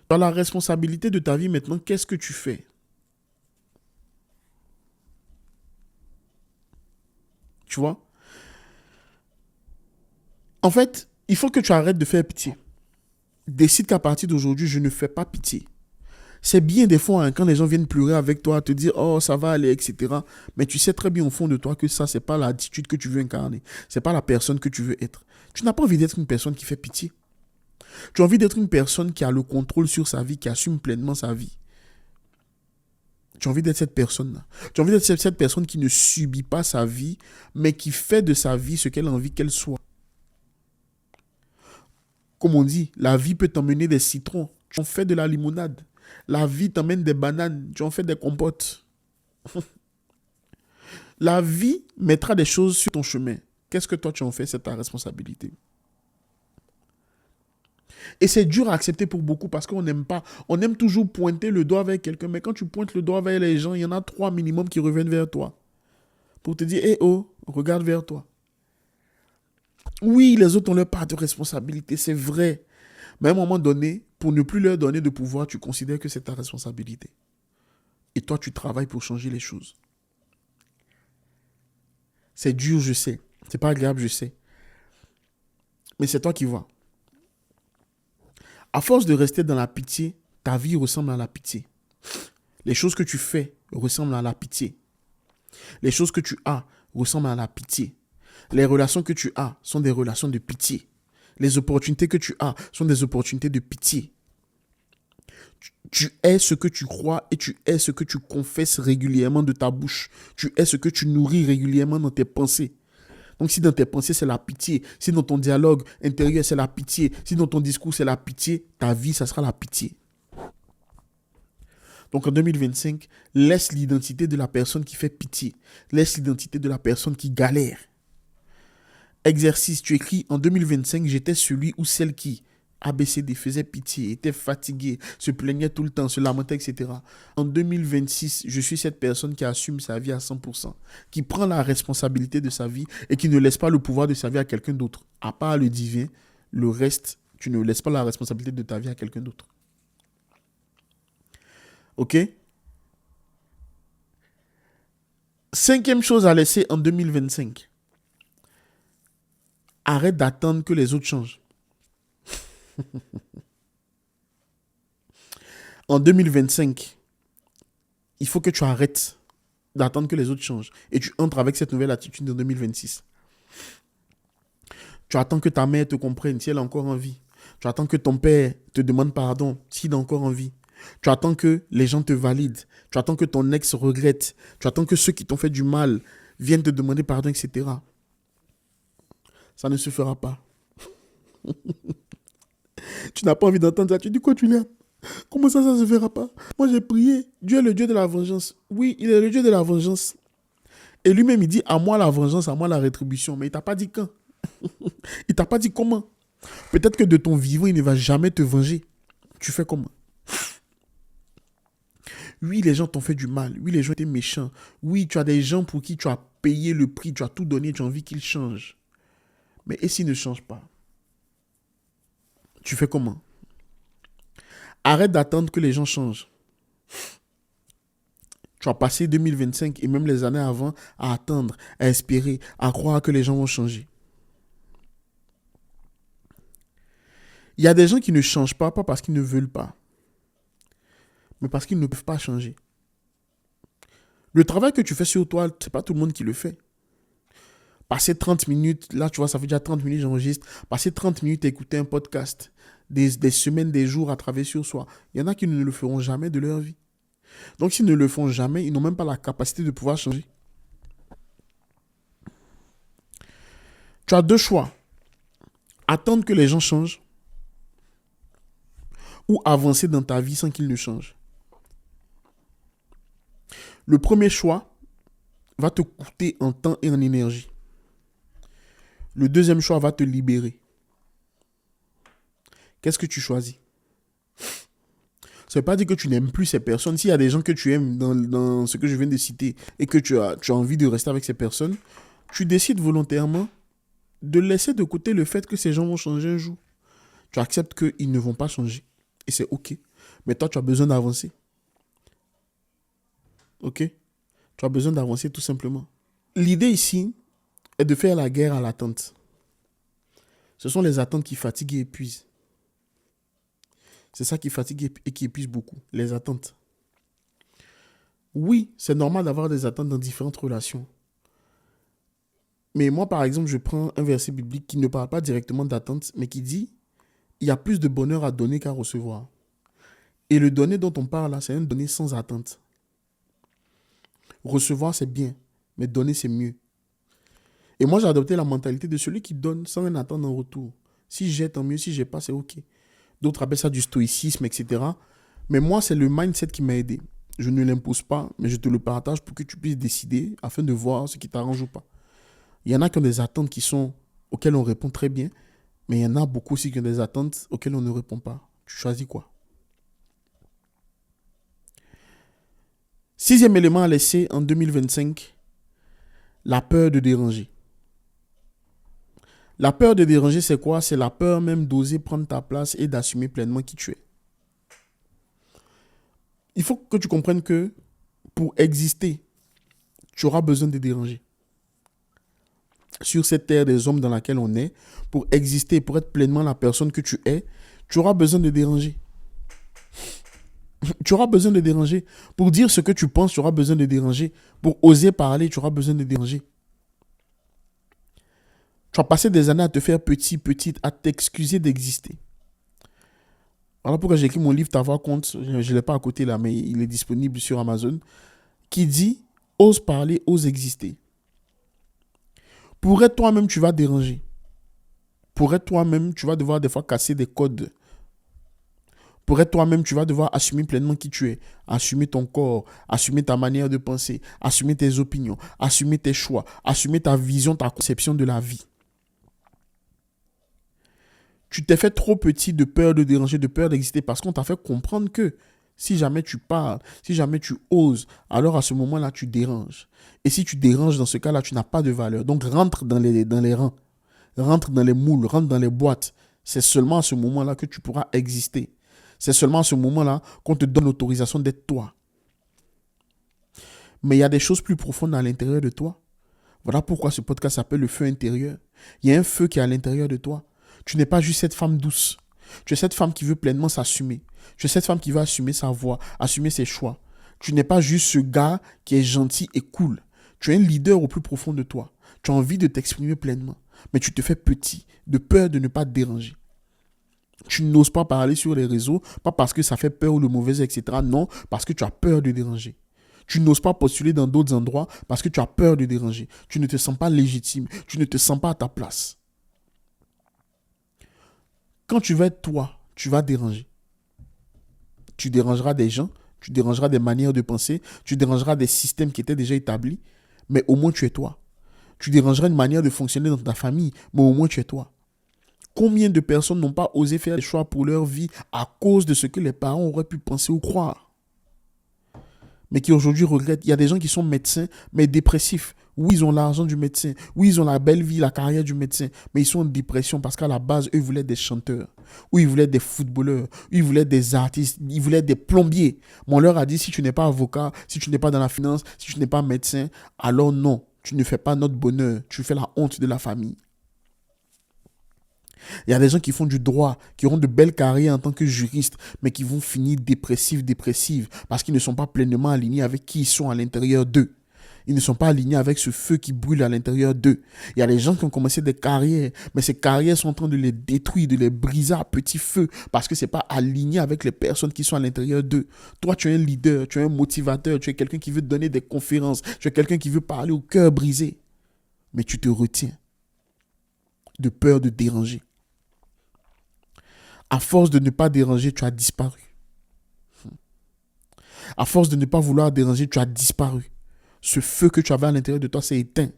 dans la responsabilité de ta vie maintenant, qu'est-ce que tu fais? Tu vois? En fait, il faut que tu arrêtes de faire pitié. Décide qu'à partir d'aujourd'hui, je ne fais pas pitié. C'est bien des fois hein, quand les gens viennent pleurer avec toi, te dire oh ça va aller, etc. Mais tu sais très bien au fond de toi que ça, c'est pas l'attitude que tu veux incarner. C'est pas la personne que tu veux être. Tu n'as pas envie d'être une personne qui fait pitié. Tu as envie d'être une personne qui a le contrôle sur sa vie, qui assume pleinement sa vie. Tu as envie d'être cette personne-là. Tu as envie d'être cette personne qui ne subit pas sa vie, mais qui fait de sa vie ce qu'elle a envie qu'elle soit. Comme on dit, la vie peut t'emmener des citrons. Tu en fais de la limonade. La vie t'emmène des bananes. Tu en fais des compotes. La vie mettra des choses sur ton chemin. Qu'est-ce que toi tu en fais? C'est ta responsabilité. Et c'est dur à accepter pour beaucoup parce qu'on n'aime pas. On aime toujours pointer le doigt vers quelqu'un. Mais quand tu pointes le doigt vers les gens, il y en a 3 minimum qui reviennent vers toi. Pour te dire, hé oh, regarde vers toi. Oui, les autres ont leur part de responsabilité, c'est vrai. Mais à un moment donné, pour ne plus leur donner de pouvoir, tu considères que c'est ta responsabilité. Et toi, tu travailles pour changer les choses. C'est dur, je sais. C'est pas agréable, je sais. Mais c'est toi qui vois. À force de rester dans la pitié, ta vie ressemble à la pitié. Les choses que tu fais ressemblent à la pitié. Les choses que tu as ressemblent à la pitié. Les relations que tu as sont des relations de pitié. Les opportunités que tu as sont des opportunités de pitié. Tu es ce que tu crois et tu es ce que tu confesses régulièrement de ta bouche. Tu es ce que tu nourris régulièrement dans tes pensées. Donc si dans tes pensées c'est la pitié, si dans ton dialogue intérieur c'est la pitié, si dans ton discours c'est la pitié, ta vie ça sera la pitié. Donc en 2025, laisse l'identité de la personne qui fait pitié. Laisse l'identité de la personne qui galère. Exercice, tu écris en 2025, j'étais celui ou celle qui ABCD faisait pitié, était fatigué, se plaignait tout le temps, se lamentait, etc. En 2026, je suis cette personne qui assume sa vie à 100%, qui prend la responsabilité de sa vie et qui ne laisse pas le pouvoir de sa vie à quelqu'un d'autre. À part le divin, le reste, tu ne laisses pas la responsabilité de ta vie à quelqu'un d'autre. Ok? 5e chose à laisser en 2025. Arrête d'attendre que les autres changent. En 2025, il faut que tu arrêtes d'attendre que les autres changent et tu entres avec cette nouvelle attitude en 2026. Tu attends que ta mère te comprenne si elle a encore envie. Tu attends que ton père te demande pardon s'il a encore envie. Tu attends que les gens te valident. Tu attends que ton ex regrette. Tu attends que ceux qui t'ont fait du mal viennent te demander pardon, etc. Ça ne se fera pas. Tu n'as pas envie d'entendre ça. Tu dis quoi, tu l'as? Comment ça ne se fera pas? Moi, j'ai prié. Dieu est le Dieu de la vengeance. Oui, il est le Dieu de la vengeance. Et lui-même, il dit, à moi la vengeance, à moi la rétribution. Mais il t'a pas dit quand. Il t'a pas dit comment. Peut-être que de ton vivant, il ne va jamais te venger. Tu fais comment? Oui, les gens t'ont fait du mal. Oui, les gens étaient méchants. Oui, tu as des gens pour qui tu as payé le prix, tu as tout donné, tu as envie qu'ils changent. Mais et s'ils ne changent pas? Tu fais comment? Arrête d'attendre que les gens changent. Tu as passé 2025 et même les années avant à attendre, à espérer, à croire que les gens vont changer. Il y a des gens qui ne changent pas parce qu'ils ne veulent pas, mais parce qu'ils ne peuvent pas changer. Le travail que tu fais sur toi, c'est pas tout le monde qui le fait. Passer 30 minutes, là tu vois, ça fait déjà 30 minutes j'enregistre. Passer 30 minutes à écouter un podcast, des semaines, des jours à travailler sur soi. Il y en a qui ne le feront jamais de leur vie. Donc s'ils ne le font jamais, ils n'ont même pas la capacité de pouvoir changer. Tu as 2 choix. Attendre que les gens changent ou avancer dans ta vie sans qu'ils ne changent. Le premier choix va te coûter en temps et en énergie. Le deuxième choix va te libérer. Qu'est-ce que tu choisis? Ça ne veut pas dire que tu n'aimes plus ces personnes. S'il y a des gens que tu aimes dans ce que je viens de citer et que tu as envie de rester avec ces personnes, tu décides volontairement de laisser de côté le fait que ces gens vont changer un jour. Tu acceptes qu'ils ne vont pas changer. Et c'est OK. Mais toi, tu as besoin d'avancer. OK? Tu as besoin d'avancer tout simplement. L'idée ici est de faire la guerre à l'attente. Ce sont les attentes qui fatiguent et épuisent. C'est ça qui fatigue et qui épuise beaucoup, les attentes. Oui, c'est normal d'avoir des attentes dans différentes relations. Mais moi, par exemple, je prends un verset biblique qui ne parle pas directement d'attente, mais qui dit « Il y a plus de bonheur à donner qu'à recevoir ». Et le donner dont on parle là, c'est un donner sans attente. Recevoir, c'est bien, mais donner, c'est mieux. Et moi, j'ai adopté la mentalité de celui qui donne sans rien attendre en retour. Si j'ai, tant mieux. Si j'ai pas, c'est OK. D'autres appellent ça du stoïcisme, etc. Mais moi, c'est le mindset qui m'a aidé. Je ne l'impose pas, mais je te le partage pour que tu puisses décider afin de voir ce qui t'arrange ou pas. Il y en a qui ont des attentes auxquelles on répond très bien, mais il y en a beaucoup aussi qui ont des attentes auxquelles on ne répond pas. Tu choisis quoi? Sixième élément à laisser en 2025, la peur de déranger. La peur de déranger, c'est quoi? C'est la peur même d'oser prendre ta place et d'assumer pleinement qui tu es. Il faut que tu comprennes que pour exister, tu auras besoin de déranger. Sur cette terre des hommes dans laquelle on est, pour exister, pour être pleinement la personne que tu es, tu auras besoin de déranger. Tu auras besoin de déranger. Pour dire ce que tu penses, tu auras besoin de déranger. Pour oser parler, tu auras besoin de déranger. Tu vas passer des années à te faire petit, petite, à t'excuser d'exister. Voilà pourquoi j'ai écrit mon livre Ta voix compte. Je ne l'ai pas à côté là, mais il est disponible sur Amazon. Qui dit, ose parler, ose exister. Pour être toi-même, tu vas déranger. Pour être toi-même, tu vas devoir des fois casser des codes. Pour être toi-même, tu vas devoir assumer pleinement qui tu es. Assumer ton corps, assumer ta manière de penser, assumer tes opinions, assumer tes choix, assumer ta vision, ta conception de la vie. Tu t'es fait trop petit de peur de déranger, de peur d'exister parce qu'on t'a fait comprendre que si jamais tu parles, si jamais tu oses, alors à ce moment-là, tu déranges. Et si tu déranges, dans ce cas-là, tu n'as pas de valeur. Donc rentre dans les rangs, rentre dans les moules, rentre dans les boîtes. C'est seulement à ce moment-là que tu pourras exister. C'est seulement à ce moment-là qu'on te donne l'autorisation d'être toi. Mais il y a des choses plus profondes à l'intérieur de toi. Voilà pourquoi ce podcast s'appelle le feu intérieur. Il y a un feu qui est à l'intérieur de toi. Tu n'es pas juste cette femme douce. Tu es cette femme qui veut pleinement s'assumer. Tu es cette femme qui veut assumer sa voix, assumer ses choix. Tu n'es pas juste ce gars qui est gentil et cool. Tu es un leader au plus profond de toi. Tu as envie de t'exprimer pleinement. Mais tu te fais petit, de peur de ne pas te déranger. Tu n'oses pas parler sur les réseaux, pas parce que ça fait peur ou le mauvais, etc. Non, parce que tu as peur de déranger. Tu n'oses pas postuler dans d'autres endroits parce que tu as peur de déranger. Tu ne te sens pas légitime. Tu ne te sens pas à ta place. Quand tu vas être toi, tu vas déranger. Tu dérangeras des gens, tu dérangeras des manières de penser, tu dérangeras des systèmes qui étaient déjà établis, mais au moins tu es toi. Tu dérangeras une manière de fonctionner dans ta famille, mais au moins tu es toi. Combien de personnes n'ont pas osé faire des choix pour leur vie à cause de ce que les parents auraient pu penser ou croire, mais qui aujourd'hui regrettent. Il y a des gens qui sont médecins, mais dépressifs. Oui, ils ont l'argent du médecin. Oui, ils ont la belle vie, la carrière du médecin. Mais ils sont en dépression parce qu'à la base, eux, ils voulaient des chanteurs. Ou ils voulaient des footballeurs. Ou ils voulaient des artistes. Ils voulaient des plombiers. Mais on leur a dit, si tu n'es pas avocat, si tu n'es pas dans la finance, si tu n'es pas médecin, alors non, tu ne fais pas notre bonheur. Tu fais la honte de la famille. Il y a des gens qui font du droit, qui auront de belles carrières en tant que juristes, mais qui vont finir dépressives, parce qu'ils ne sont pas pleinement alignés avec qui ils sont à l'intérieur d'eux. Ils ne sont pas alignés avec ce feu qui brûle à l'intérieur d'eux. Il y a des gens qui ont commencé des carrières, mais ces carrières sont en train de les détruire, de les briser à petit feu, parce que ce n'est pas aligné avec les personnes qui sont à l'intérieur d'eux. Toi, tu es un leader, tu es un motivateur, tu es quelqu'un qui veut donner des conférences, tu es quelqu'un qui veut parler au cœur brisé, mais tu te retiens de peur de déranger. À force de ne pas déranger, tu as disparu. À force de ne pas vouloir déranger, tu as disparu. Ce feu que tu avais à l'intérieur de toi s'est éteint.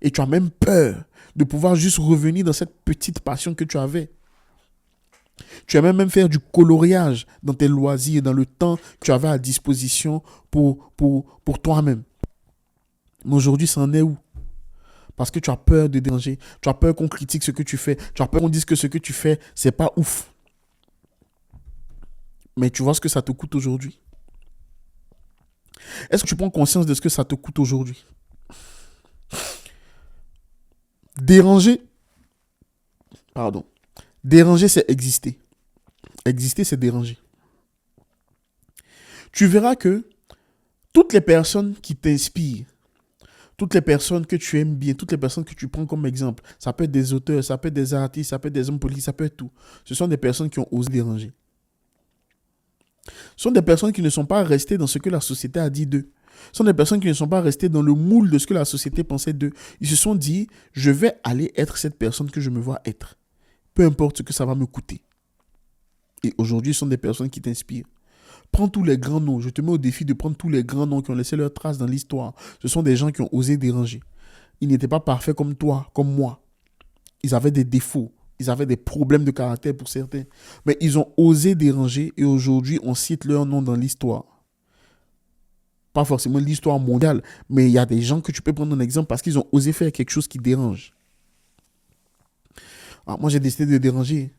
Et tu as même peur de pouvoir juste revenir dans cette petite passion que tu avais. Tu aimes même faire du coloriage dans tes loisirs, dans le temps que tu avais à disposition pour toi-même. Mais aujourd'hui, ça en est où? Parce que tu as peur de déranger. Tu as peur qu'on critique ce que tu fais. Tu as peur qu'on dise que ce que tu fais, c'est pas ouf. Mais tu vois ce que ça te coûte aujourd'hui? Est-ce que tu prends conscience de ce que ça te coûte aujourd'hui? Déranger, Déranger, c'est exister. Exister, c'est déranger. Tu verras que toutes les personnes qui t'inspirent, toutes les personnes que tu aimes bien, toutes les personnes que tu prends comme exemple, ça peut être des auteurs, ça peut être des artistes, ça peut être des hommes politiques, ça peut être tout. Ce sont des personnes qui ont osé déranger. Ce sont des personnes qui ne sont pas restées dans ce que la société a dit d'eux. Ce sont des personnes qui ne sont pas restées dans le moule de ce que la société pensait d'eux. Ils se sont dit, je vais aller être cette personne que je me vois être. Peu importe ce que ça va me coûter. Et aujourd'hui, ce sont des personnes qui t'inspirent. Prends tous les grands noms. Je te mets au défi de prendre tous les grands noms qui ont laissé leur trace dans l'histoire. Ce sont des gens qui ont osé déranger. Ils n'étaient pas parfaits comme toi, comme moi. Ils avaient des défauts. Ils avaient des problèmes de caractère pour certains. Mais ils ont osé déranger et aujourd'hui, on cite leur nom dans l'histoire. Pas forcément l'histoire mondiale, mais il y a des gens que tu peux prendre en exemple parce qu'ils ont osé faire quelque chose qui dérange. Alors, moi, j'ai décidé de déranger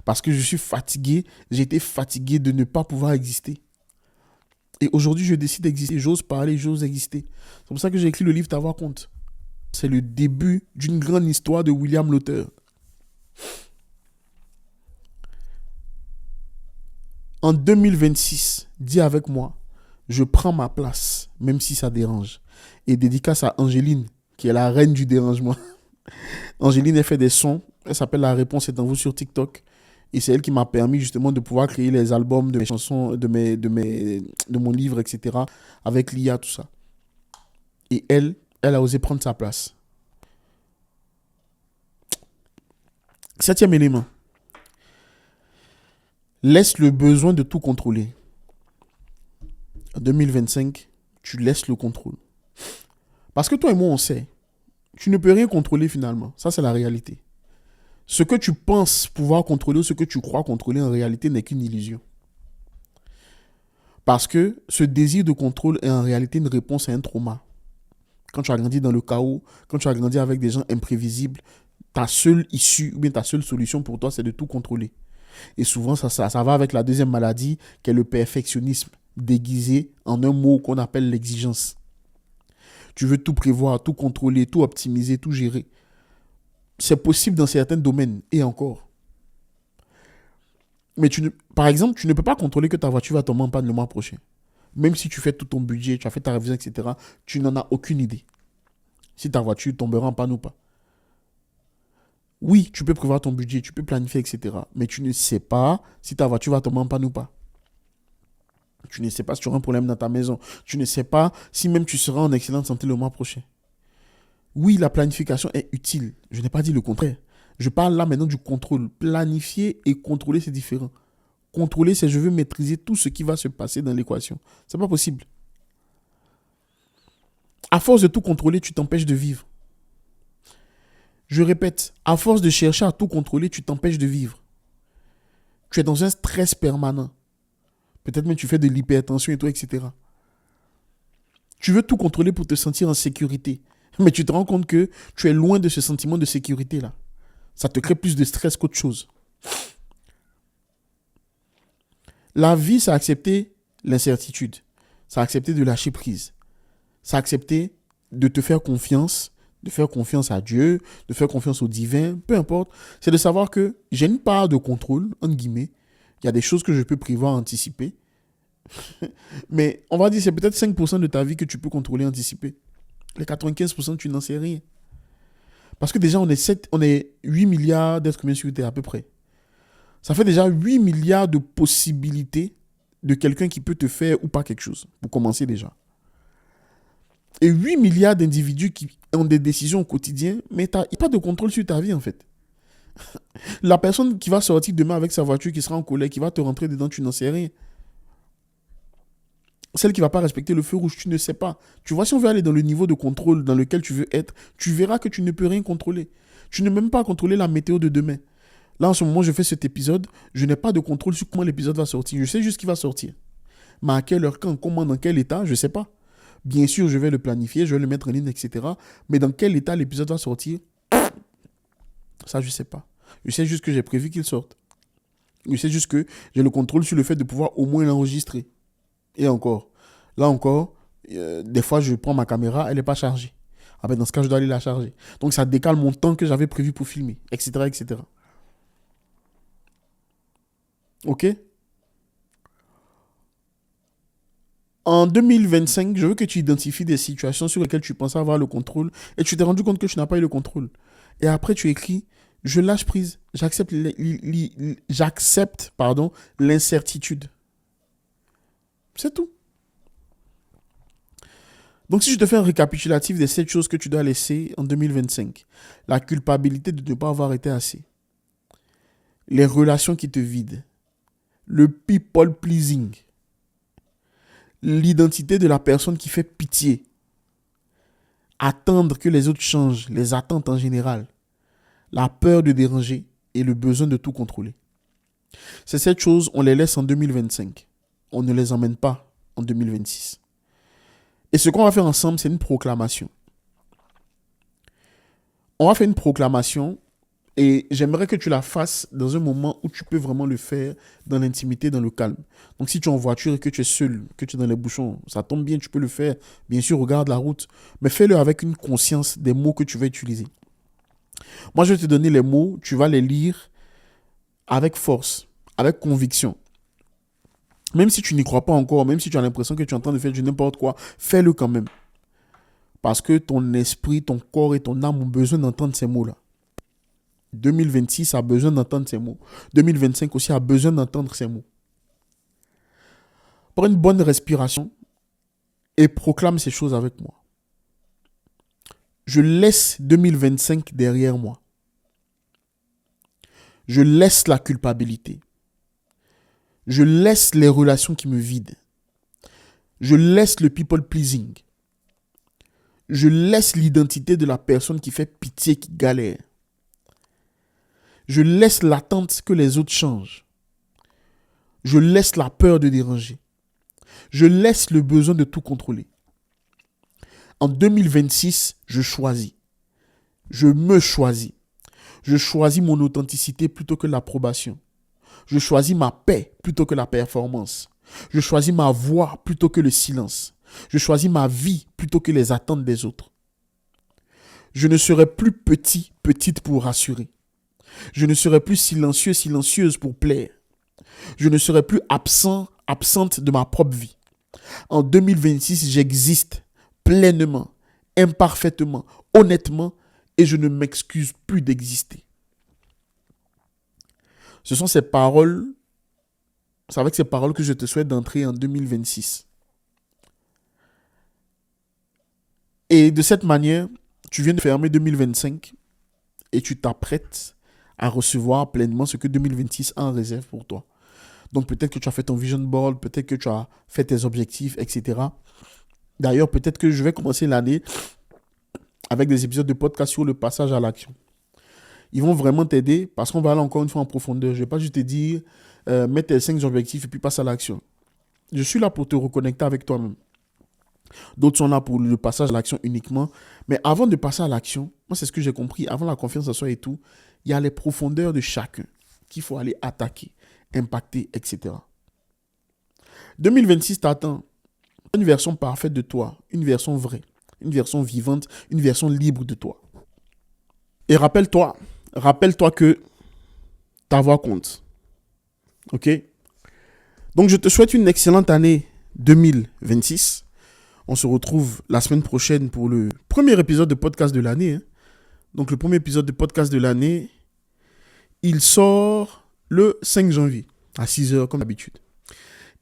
parce que je suis fatigué. J'ai été fatigué de ne pas pouvoir exister. Et aujourd'hui, je décide d'exister. J'ose parler, j'ose exister. C'est pour ça que j'ai écrit le livre T'avoir compte. C'est le début d'une grande histoire de William l'auteur. En 2026, dis avec moi, je prends ma place, même si ça dérange. Et dédicace à Angéline, qui est la reine du dérangement. Angéline, elle fait des sons. Elle s'appelle La Réponse est en vous sur TikTok. Et c'est elle qui m'a permis justement de pouvoir créer les albums de mes chansons, de mon livre, etc. Avec l'IA, tout ça. Et elle a osé prendre sa place. 7e élément. Laisse le besoin de tout contrôler. En 2025, tu laisses le contrôle. Parce que toi et moi, on sait. Tu ne peux rien contrôler finalement. Ça, c'est la réalité. Ce que tu penses pouvoir contrôler ou ce que tu crois contrôler en réalité n'est qu'une illusion. Parce que ce désir de contrôle est en réalité une réponse à un trauma. Quand tu as grandi dans le chaos, quand tu as grandi avec des gens imprévisibles, ta seule issue ou bien ta seule solution pour toi, c'est de tout contrôler. Et souvent, ça va avec la deuxième maladie, qui est le perfectionnisme, déguisé en un mot qu'on appelle l'exigence. Tu veux tout prévoir, tout contrôler, tout optimiser, tout gérer. C'est possible dans certains domaines, et encore. Mais par exemple, tu ne peux pas contrôler que ta voiture va tomber en panne le mois prochain. Même si tu fais tout ton budget, tu as fait ta révision, etc., tu n'en as aucune idée. Si ta voiture tombera en panne ou pas. Oui, tu peux prévoir ton budget, tu peux planifier, etc. Mais tu ne sais pas si ta voiture va tomber en panne ou pas. Tu ne sais pas si tu auras un problème dans ta maison. Tu ne sais pas si même tu seras en excellente santé le mois prochain. Oui, la planification est utile. Je n'ai pas dit le contraire. Je parle là maintenant du contrôle. Planifier et contrôler, c'est différent. Contrôler, c'est je veux maîtriser tout ce qui va se passer dans l'équation. C'est pas possible. À force de tout contrôler, tu t'empêches de vivre. Je répète, à force de chercher à tout contrôler, tu t'empêches de vivre. Tu es dans un stress permanent. Peut-être même tu fais de l'hypertension et tout, etc. Tu veux tout contrôler pour te sentir en sécurité. Mais tu te rends compte que tu es loin de ce sentiment de sécurité-là. Ça te crée plus de stress qu'autre chose. La vie, c'est accepter l'incertitude. C'est accepter de lâcher prise. C'est accepter de te faire confiance, de faire confiance à Dieu, de faire confiance au divin, peu importe. C'est de savoir que j'ai une part de contrôle, entre guillemets. Il y a des choses que je peux prévoir, anticiper. Mais on va dire c'est peut-être 5% de ta vie que tu peux contrôler, anticiper. Les 95%, tu n'en sais rien. Parce que déjà, on est 8 milliards d'êtres humains sur Terre à peu près. Ça fait déjà 8 milliards de possibilités de quelqu'un qui peut te faire ou pas quelque chose, pour commencer déjà. Et 8 milliards d'individus qui ont des décisions au quotidien, mais il n'y a pas de contrôle sur ta vie en fait. La personne qui va sortir demain avec sa voiture, qui sera en colère, qui va te rentrer dedans, tu n'en sais rien. Celle qui ne va pas respecter le feu rouge, tu ne sais pas. Tu vois, si on veut aller dans le niveau de contrôle dans lequel tu veux être, tu verras que tu ne peux rien contrôler. Tu ne peux même pas contrôler la météo de demain. Là, en ce moment, je fais cet épisode, je n'ai pas de contrôle sur comment l'épisode va sortir. Je sais juste qu'il va sortir. Mais à quelle heure, quand, comment, dans quel état, je ne sais pas. Bien sûr, je vais le planifier, je vais le mettre en ligne, etc. Mais dans quel état l'épisode va sortir, ça, je ne sais pas. Je sais juste que j'ai prévu qu'il sorte. Je sais juste que j'ai le contrôle sur le fait de pouvoir au moins l'enregistrer. Et encore, là encore, des fois, je prends ma caméra, elle n'est pas chargée. Ah ben, dans ce cas, je dois aller la charger. Donc, ça décale mon temps que j'avais prévu pour filmer, etc., etc. OK? En 2025, je veux que tu identifies des situations sur lesquelles tu pensais avoir le contrôle et tu t'es rendu compte que tu n'as pas eu le contrôle. Et après, tu écris, je lâche prise, j'accepte l'incertitude. C'est tout. Donc, si je te fais un récapitulatif des 7 choses que tu dois laisser en 2025, la culpabilité de ne pas avoir été assez, les relations qui te vident, le people pleasing, l'identité de la personne qui fait pitié, attendre que les autres changent, les attentes en général, la peur de déranger et le besoin de tout contrôler. Ces 7 choses, on les laisse en 2025. On ne les emmène pas en 2026. Et ce qu'on va faire ensemble, c'est une proclamation. On va faire une proclamation et j'aimerais que tu la fasses dans un moment où tu peux vraiment le faire dans l'intimité, dans le calme. Donc si tu es en voiture et que tu es seul, que tu es dans les bouchons, ça tombe bien, tu peux le faire. Bien sûr, regarde la route, mais fais-le avec une conscience des mots que tu vas utiliser. Moi, je vais te donner les mots, tu vas les lire avec force, avec conviction. Même si tu n'y crois pas encore, même si tu as l'impression que tu es en train de faire du n'importe quoi, fais-le quand même. Parce que ton esprit, ton corps et ton âme ont besoin d'entendre ces mots-là. 2026 a besoin d'entendre ces mots. 2025 aussi a besoin d'entendre ces mots. Prends une bonne respiration et proclame ces choses avec moi. Je laisse 2025 derrière moi. Je laisse la culpabilité. Je laisse les relations qui me vident. Je laisse le people pleasing. Je laisse l'identité de la personne qui fait pitié, qui galère. Je laisse l'attente que les autres changent. Je laisse la peur de déranger. Je laisse le besoin de tout contrôler. En 2026, je choisis. Je me choisis. Je choisis mon authenticité plutôt que l'approbation. Je choisis ma paix plutôt que la performance. Je choisis ma voix plutôt que le silence. Je choisis ma vie plutôt que les attentes des autres. Je ne serai plus petit, petite pour rassurer. Je ne serai plus silencieux, silencieuse pour plaire. Je ne serai plus absent, absente de ma propre vie. En 2026, j'existe pleinement, imparfaitement, honnêtement, et je ne m'excuse plus d'exister. Ce sont ces paroles, c'est avec ces paroles que je te souhaite d'entrer en 2026. Et de cette manière, tu viens de fermer 2025 et tu t'apprêtes à recevoir pleinement ce que 2026 a en réserve pour toi. Donc peut-être que tu as fait ton vision board, peut-être que tu as fait tes objectifs, etc. D'ailleurs, peut-être que je vais commencer l'année avec des épisodes de podcast sur le passage à l'action. Ils vont vraiment t'aider parce qu'on va aller encore une fois en profondeur. Je ne vais pas juste te dire, mets tes 5 objectifs et puis passe à l'action. Je suis là pour te reconnecter avec toi-même. D'autres sont là pour le passage à l'action uniquement. Mais avant de passer à l'action, moi c'est ce que j'ai compris, avant la confiance en soi et tout, il y a les profondeurs de chacun qu'il faut aller attaquer, impacter, etc. 2026 t'attend. Une version parfaite de toi, une version vraie, une version vivante, une version libre de toi. Et rappelle-toi que ta voix compte. Ok? Donc je te souhaite une excellente année 2026. On se retrouve la semaine prochaine pour le premier épisode de podcast de l'année. Donc le premier épisode de podcast de l'année, il sort le 5 janvier à 6h comme d'habitude.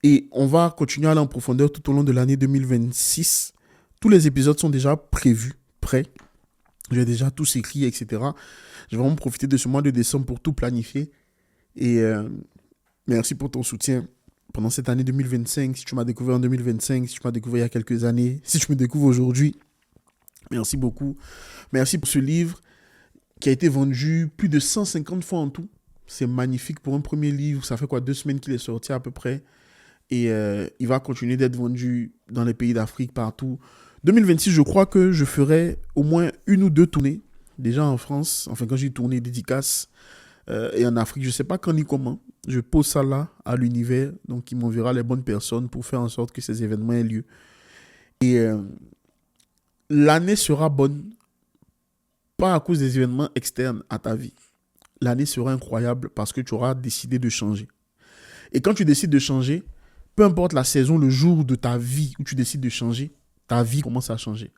Et on va continuer à aller en profondeur tout au long de l'année 2026. Tous les épisodes sont déjà prévus, prêts. J'ai déjà tous écrit, etc. Je vais vraiment profiter de ce mois de décembre pour tout planifier. Et merci pour ton soutien pendant cette année 2025. Si tu m'as découvert en 2025, si tu m'as découvert il y a quelques années, si tu me découvres aujourd'hui, merci beaucoup. Merci pour ce livre qui a été vendu plus de 150 fois en tout. C'est magnifique pour un premier livre. Ça fait 2 semaines qu'il est sorti à peu près. Et il va continuer d'être vendu dans les pays d'Afrique, partout. 2026, je crois que je ferai au moins 1 ou 2 tournées. Déjà en France, enfin quand j'ai tourné dédicace. Et en Afrique, je ne sais pas quand ni comment. Je pose ça là, à l'univers. Donc, il m'enverra les bonnes personnes pour faire en sorte que ces événements aient lieu. Et l'année sera bonne, pas à cause des événements externes à ta vie. L'année sera incroyable parce que tu auras décidé de changer. Et quand tu décides de changer, peu importe la saison, le jour de ta vie où tu décides de changer, ta vie commence à changer.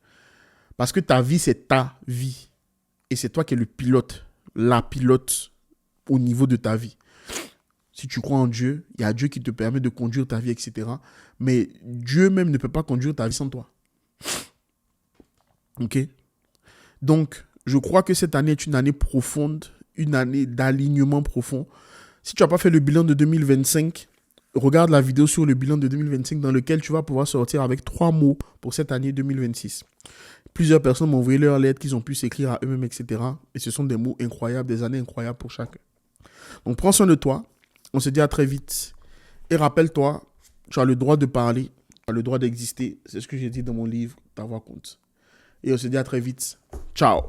Parce que ta vie, c'est ta vie. Et c'est toi qui es le pilote, la pilote au niveau de ta vie. Si tu crois en Dieu, il y a Dieu qui te permet de conduire ta vie, etc. Mais Dieu même ne peut pas conduire ta vie sans toi. OK? Donc, je crois que cette année est une année profonde, une année d'alignement profond. Si tu n'as pas fait le bilan de 2025, regarde la vidéo sur le bilan de 2025 dans lequel tu vas pouvoir sortir avec 3 mots pour cette année 2026. Plusieurs personnes m'ont envoyé leurs lettres qu'ils ont pu s'écrire à eux-mêmes, etc. Et ce sont des mots incroyables, des années incroyables pour chacun. Donc prends soin de toi. On se dit à très vite. Et rappelle-toi, tu as le droit de parler, tu as le droit d'exister. C'est ce que j'ai dit dans mon livre, Ta voix compte. Et on se dit à très vite. Ciao.